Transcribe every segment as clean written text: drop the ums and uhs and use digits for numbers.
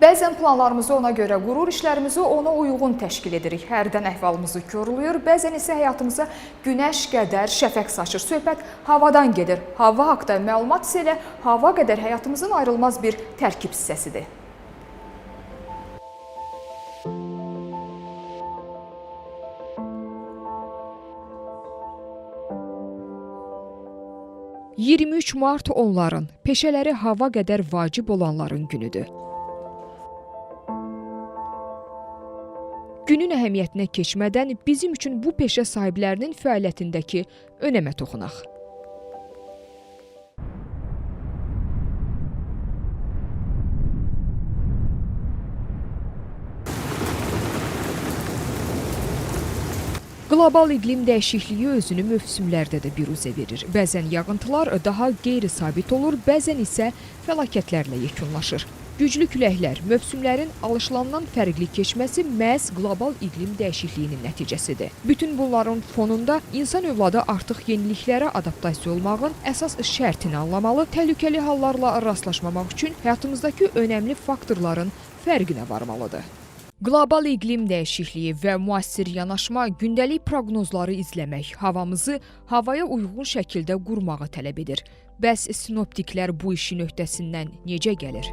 Bəzən planlarımızı ona görə qurur, işlərimizi ona uyğun təşkil edirik. Hərdən əhvalımızı korlayır, bəzən isə həyatımıza günəş qədər şəfəq saçır. Söhbət havadan gedir. Hava haqda məlumat isə elə hava qədər həyatımızın ayrılmaz bir tərkib hissəsidir. ...23 Mart onların, peşələri hava qədər vacib olanların günüdür. Günün əhəmiyyətinə keçmədən bizim üçün bu peşə sahiblərinin fəaliyyətindəki önəmə toxunaq. Qlobal iqlim dəyişikliyi özünü mövsümlərdə də biruzə verir. Bəzən yağıntılar daha qeyri-sabit olur, bəzən isə fəlakətlərlə yekunlaşır. Güclü küləklər, mövsümlərin alışılandan fərqli keçməsi məhz qlobal iqlim dəyişikliyinin nəticəsidir. Bütün bunların fonunda insan övladı artıq yeniliklərə adaptasiya olmağın əsas şərtini anlamalı, təhlükəli hallarla rastlaşmamaq üçün həyatımızdakı önəmli faktorların fərqinə varmalıdır. Qlobal iqlim dəyişikliyi və müasir yanaşma gündəlik proqnozları izləmək, havamızı havaya uyğun şəkildə qurmağı tələb edir. Bəs sinoptiklər bu işin öhdəsindən necə gəlir?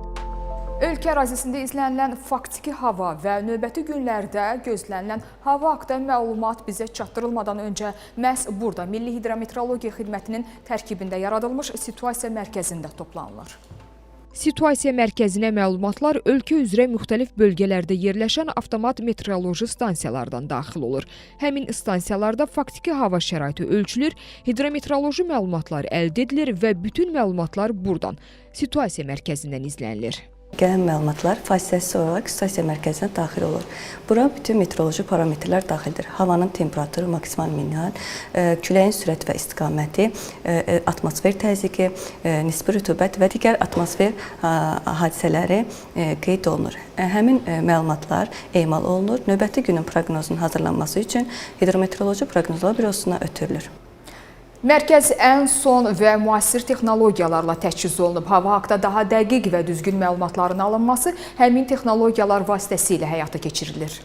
Ölkə ərazisində izlənilən faktiki hava və növbəti günlərdə gözlənilən hava haqqında məlumat bizə çatdırılmadan öncə məhz burada Milli Hidrometeorologiya Xidmətinin tərkibində yaradılmış situasiya mərkəzində toplanılır. Situasiya mərkəzinə məlumatlar ölkə üzrə müxtəlif bölgələrdə yerləşən avtomat meteoroloji stansiyalardan daxil olur. Həmin stansiyalarda faktiki hava şəraiti ölçülür, hidrometeoroloji məlumatlar əldə edilir və bütün məlumatlar buradan, situasiya mərkəzindən izlənilir. Gələn məlumatlar fasiləsiz olaraq situasiya mərkəzinə daxil olur. Bura bütün meteoroloji parametrlər daxildir. Havanın temperaturu, maksimal minimal, küləyin sürət və istiqaməti, atmosfer təzyiqi, nisbi rütubət və digər atmosfer hadisələri qeyd olunur. Həmin məlumatlar emal olunur. Növbəti günün proqnozunun hazırlanması üçün Hidrometeoroloji Proqnozlar Bürosuna ötürülür. Mərkəz ən son və müasir texnologiyalarla təchiz olunub. Hava haqqında daha dəqiq və düzgün məlumatların alınması həmin texnologiyalar vasitəsilə həyata keçirilir.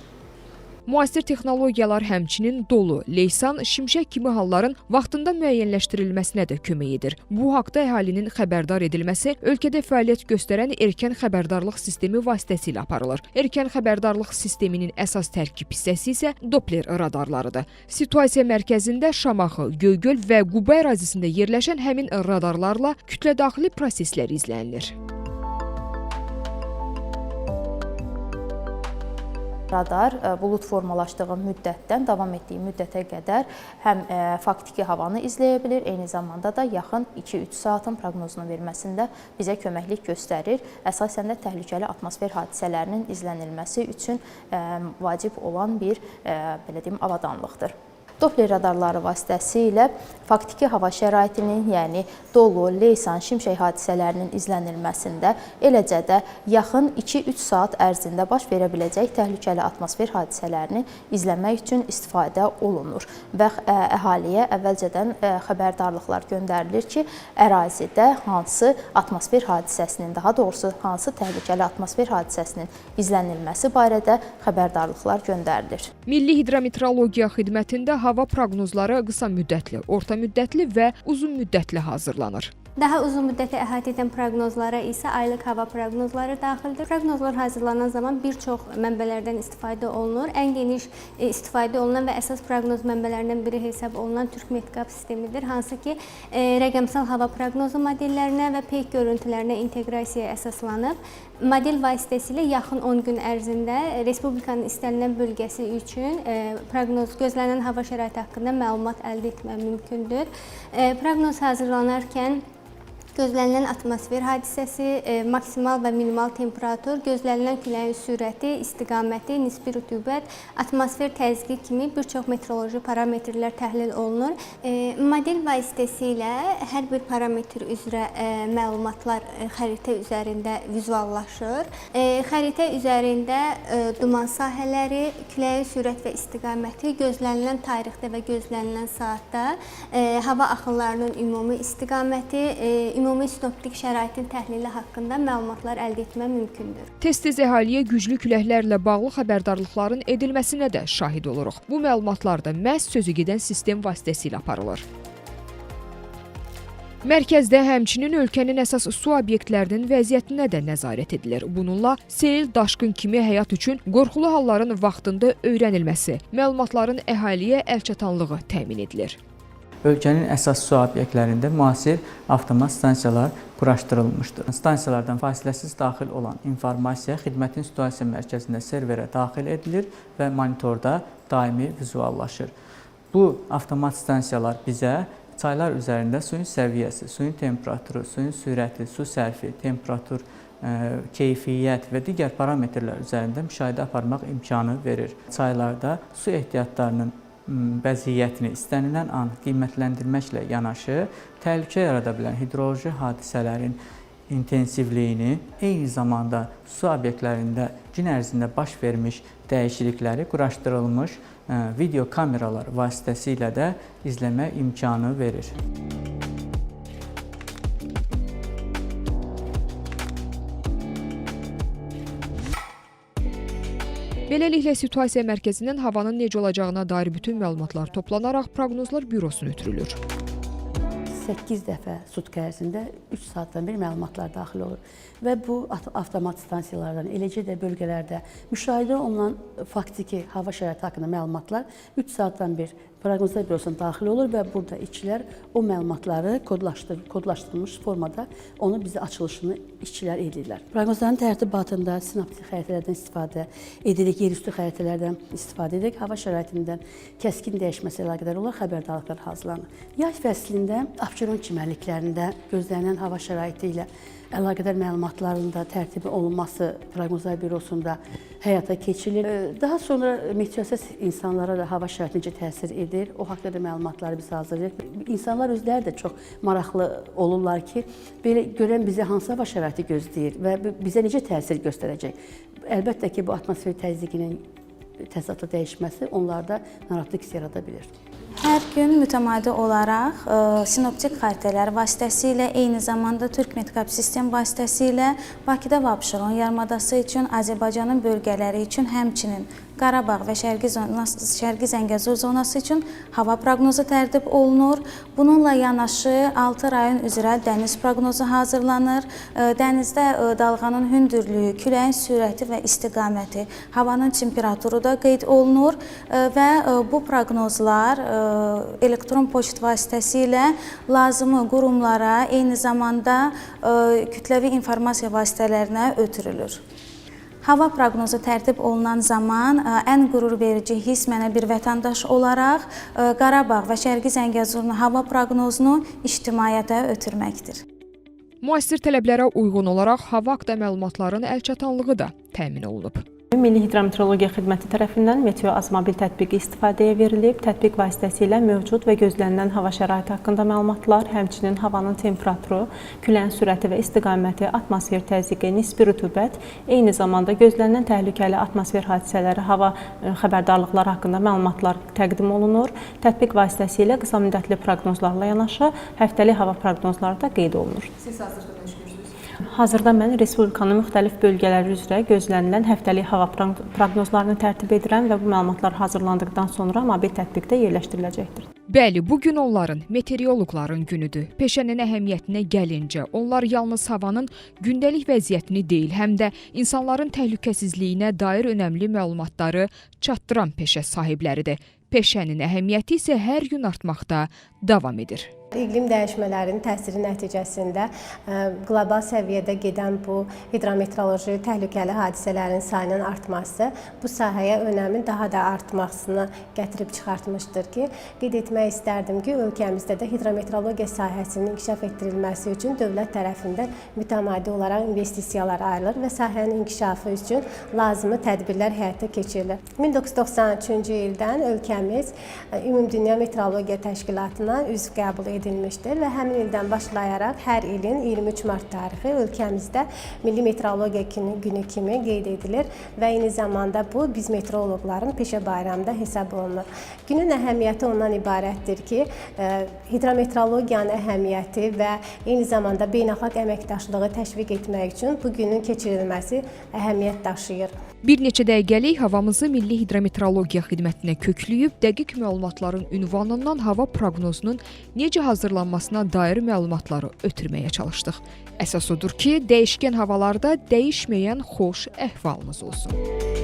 Müasir texnologiyalar həmçinin dolu, leysan, şimşək kimi halların vaxtında müəyyənləşdirilməsinə də kömək edir. Bu haqda əhalinin xəbərdar edilməsi ölkədə fəaliyyət göstərən erkən xəbərdarlıq sistemi vasitəsilə aparılır. Erkən xəbərdarlıq sisteminin əsas tərkib hissəsi isə Doppler radarlarıdır. Situasiya mərkəzində Şamaxı, Göygöl və Quba ərazisində yerləşən həmin radarlarla kütlədaxili proseslər izlənilir. Radar bulud formalaşdığı müddətdən davam etdiyi müddətə qədər həm faktiki havanı izləyə bilir, eyni zamanda da yaxın 2-3 saatın proqnozunu verməsində bizə köməklik göstərir. Əsasən də təhlükəli atmosfer hadisələrinin izlənilməsi üçün vacib olan bir belə deyim, avadanlıqdır. Doppler radarları vasitəsilə faktiki hava şəraitinin, yəni dolu, leysan, şimşək hadisələrinin izlənilməsində, eləcə də yaxın 2-3 saat ərzində baş verə biləcək təhlükəli atmosfer hadisələrini izləmək üçün istifadə olunur və əhaliyə əvvəlcədən xəbərdarlıqlar göndərilir ki, ərazidə hansı atmosfer hadisəsinin, daha doğrusu hansı təhlükəli atmosfer hadisəsinin izlənilməsi barədə xəbərdarlıqlar göndərilir. Milli Hidrometeorologiya Xidmətində hava proqnozları qısa müddətli, orta müddətli və uzun müddətli hazırlanır. Daha uzun müddəti əhatə edən proqnozlara isə aylıq hava proqnozları daxildir. Proqnozlar hazırlanan zaman bir çox mənbələrdən istifadə olunur. Ən geniş istifadə olunan və əsas proqnoz mənbələrindən biri hesab olunan Türkmetqab sistemidir, hansı ki, rəqəmsal hava proqnozu modellərinə və peyk görüntülərinə inteqrasiyaya əsaslanıb. Model vasitəsilə yaxın 10 gün ərzində Respublikanın istənilən bölgəsi üçün gözlənilən hava şəraiti haqqında məlumat əldə etmək mümkündür. Proqnoz hazırlanarkən gözlənilən atmosfer hadisəsi, maksimal və minimal temperatur, gözlənilən küləyin sürəti, istiqaməti, nisbi rütubət, atmosfer təzyiqi kimi bir çox meteoroloji parametrlər təhlil olunur. Model vasitəsilə hər bir parametr üzrə məlumatlar xəritə üzərində vizuallaşır. Xəritə üzərində duman sahələri, küləyin sürət və istiqaməti, gözlənilən tarixdə və gözlənilən saatda, hava axınlarının ümumi istiqaməti, ümumi sinoptik şəraitin təhlili haqqında məlumatlar əldə etmək mümkündür. Tez-tez əhaliyə güclü küləklərlə bağlı xəbərdarlıqların edilməsinə də şahid oluruq. Bu məlumatlar da məhz sözügedən sistem vasitəsilə aparılır. Mərkəzdə həmçinin ölkənin əsas su obyektlərinin vəziyyətinə də nəzarət edilir. Bununla sel, daşqın kimi həyat üçün qorxulu halların vaxtında öyrənilməsi, məlumatların əhaliyə əlçatanlığı təmin edilir. Ölkənin əsas su obyektlərində müasir avtomat stansiyalar quraşdırılmışdır. Stansiyalardan fasiləsiz daxil olan informasiya xidmətin situasiya mərkəzində serverə daxil edilir və monitorda daimi vizuallaşır. Bu avtomat stansiyalar bizə çaylar üzərində suyun səviyyəsi, suyun temperaturu, suyun sürəti, su sərfi, temperatur, keyfiyyət və digər parametrlər üzərində müşahidə aparmaq imkanı verir. Çaylarda su ehtiyatlarının vəziyyətini istənilən an qiymətləndirməklə yanaşı, təhlükə yarada bilən hidroloji hadisələrin intensivliyini, eyni zamanda su obyektlərində gün ərzində baş vermiş dəyişiklikləri quraşdırılmış video kameralar vasitəsilə də izləmək imkanı verir. Beləliklə, situasiya mərkəzindən havanın necə olacağına dair bütün məlumatlar toplanaraq Proqnozlar Bürosuna ötürülür. 8 dəfə sutka ərzində 3 saatdan bir məlumatlar daxil olur və bu avtomat stansiyalardan, eləcə də bölgələrdə müşahidə olunan faktiki hava şəraiti haqqında məlumatlar 3 saatdan bir Proqnozlar Bürosuna daxil olur və burada işçilər o məlumatları kodlaşdırılmış formada onu bizə açılışını işçilər edirlər. Proqnozların tərtibatında sinoptik xəritələrdən istifadə edirik, yerüstü xəritələrdən istifadə edirik, hava şəraitindən kəskin dəyişməsi ilə əlaqədar olan xəbərdarlıqlar hazırlanır. Yay fəslində Abşeron çimərliklərində gözlənilən hava şəraiti ilə əlaqədar məlumatların da tərtibi olunması Proqnozlar Bürosunda həyata keçirilir. Daha sonra meteoroloji insanlara da hava şəraiti necə təsir edir, o haqqda da məlumatları biz hazırlayırıq. İnsanlar özləri də çox maraqlı olurlar ki, belə görən bizə hansı hava şəraiti gözləyir və bizə necə təsir göstərəcək. Əlbəttə ki, bu atmosfer təzyiqinin təzadlı dəyişməsi onlarda narahatlıq hissi yarada bilir. Hər gün mütəmadi olaraq sinoptik xəritələr vasitəsilə, eyni zamanda Türk Metkap sistem vasitəsilə Bakıda və Abşeron yarımadası üçün, Azərbaycanın bölgələri üçün, həmçinin Qarabağ və Şərqi Zəngəzur zonası üçün hava proqnozu tərtib olunur. Bununla yanaşı 6 rayon üzrə dəniz proqnozu hazırlanır. Dənizdə dalğanın hündürlüyü, küləyin sürəti və istiqaməti, havanın temperaturu da qeyd olunur və bu proqnozlar elektron poçt vasitəsilə lazımi qurumlara, eyni zamanda kütləvi informasiya vasitələrinə ötürülür. Hava proqnozu tərtib olunan zaman ən qürurverici hiss mənə bir vətəndaş olaraq Qarabağ və Şərqi Zəngəzurun hava proqnozunu ictimaiyyətə ötürməkdir. Müasir tələblərə uyğun olaraq hava haqqında məlumatların əlçatanlığı da təmin olunub. Milli Hidrometeorologiya Xidməti tərəfindən meteo azmobil tətbiqi istifadəyə verilib. Tətbiq vasitəsilə mövcud və gözlənilən hava şəraiti haqqında məlumatlar, həmçinin havanın temperaturu, küləyin sürəti və istiqaməti, atmosfer təzyiqi, nisbi rütubət, eyni zamanda gözlənilən təhlükəli atmosfer hadisələri, hava xəbərdarlıqları haqqında məlumatlar təqdim olunur. Tətbiq vasitəsilə qısa müddətli proqnozlarla yanaşı həftəlik hava proqnozları da qeyd olunur. Siz hazırda məşğulsunuz? Hazırda mən Respublikanın müxtəlif bölgələri üzrə gözlənilən həftəlik hava proqnozlarını tərtib edirəm və bu məlumatlar hazırlandıqdan sonra mobil tətbiqdə yerləşdiriləcəkdir. Bəli, bugün onların, meteoroloqların günüdür. Peşənin əhəmiyyətinə gəlincə, onlar yalnız havanın gündəlik vəziyyətini deyil, həm də insanların təhlükəsizliyinə dair önəmli məlumatları çatdıran peşə sahibləridir. Peşənin əhəmiyyəti isə hər gün artmaqda davam edir. İqlim dəyişmələrinin təsiri nəticəsində qlobal səviyyədə gedən bu hidrometeoroloji təhlükəli hadisələrin sayının artması bu sahəyə önəmin daha da artmasını gətirib çıxartmışdır ki, qeyd etmək istərdim ki, ölkəmizdə də hidrometeorologiya sahəsinin inkişaf etdirilməsi üçün dövlət tərəfindən mütəmadi olaraq investisiyalar ayrılır və sahənin inkişafı üçün lazımi tədbirlər həyata keçirilir. 1993-cü ildən ölkəmiz Ümumdünya Meteorologiya Təşkilatına üzv qəbul edilmişdir. edilmişdir və həmin ildən başlayaraq hər ilin 23 mart tarixi ölkəmizdə Milli Meteorologiya günü kimi qeyd edilir və eyni zamanda bu biz meteoroloqların peşə bayramı da hesab olunur. Günün əhəmiyyəti ondan ibarətdir ki, hidrometeorologiyanın əhəmiyyəti və eyni zamanda beynəlxalq əməkdaşlığı təşviq etmək üçün bu günün keçirilməsi əhəmiyyət daşıyır. Bir neçə dəqiqəlik havamızı Milli Hidrometeorologiya xidmətinə kökləyib, dəqiq məlumatların ünvanından hava proqnozunun necə hazırlanmasına dair məlumatları ötürməyə çalışdıq. Əsas odur ki, dəyişkən havalarda dəyişməyən xoş əhvalımız olsun.